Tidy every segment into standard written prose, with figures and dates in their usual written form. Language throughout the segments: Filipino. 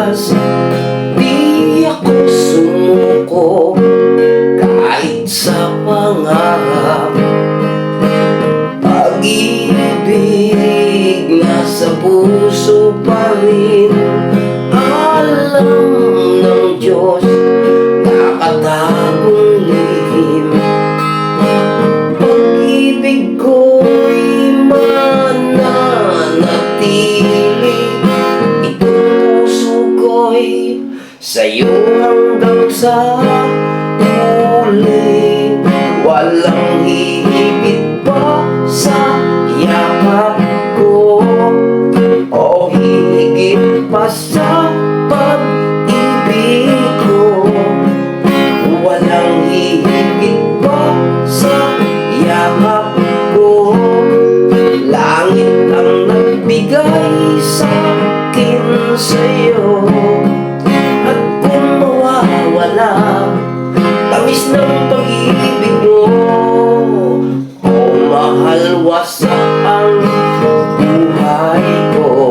malakas, di ako sumuko kahit sa pangarap. Pag-ibig nasa puso pa rin, alam ng Diyos nakatagong lihim. Pag-ibig ko'y mananatili, itong puso ko'y sa'yo hanggang sa huli. Walang hihigit pa sa yakap ko, o hihigit pa sa pag-ibig ko. Walang hihigit pa sa yakap ko. Langit ang nagbigay sa'kin sa'yo, at kung mawawala tamis ng pag-ibig mo, o mahal, wasak ang buhay ko.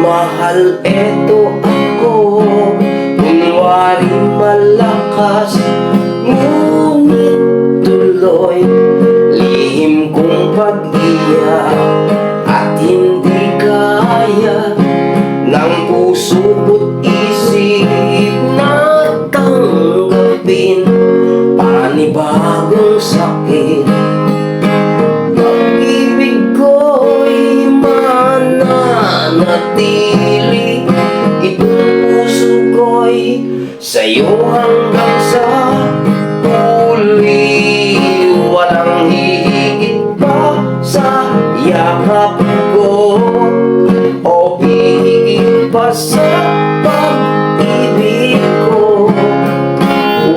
Mahal, eto ako, kunwari malakas, ngunit tuloy lihim kong pag-iyak, at hindi kaya ng puso ko't isip na tanggapin panibagong sakit. Pag-ibig ko'y mananatili, itong puso ko'y sa'yo hanggang sa huli. Walang hihigit pa sa yakap ko, o hihigit pa sa pag-ibig ko.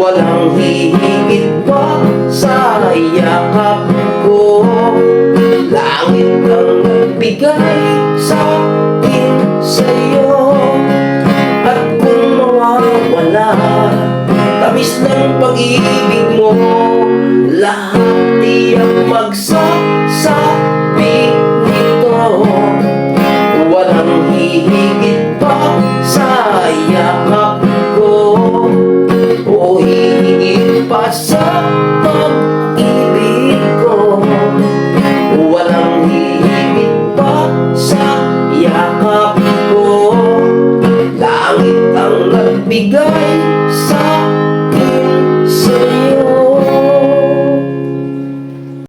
Walang hihigit pa sa yakap ko. Langit ang nagbigay sa'kin sa'yo, at kung mawawala tamis ng pag-ibig mo, lahat diyak magsasabi nito. Walang hihigit pa sa yakap ko, o hihigit pa sa pag-ibig ko. Walang hihigit pa sa yakap ko. Langit ang nagbigay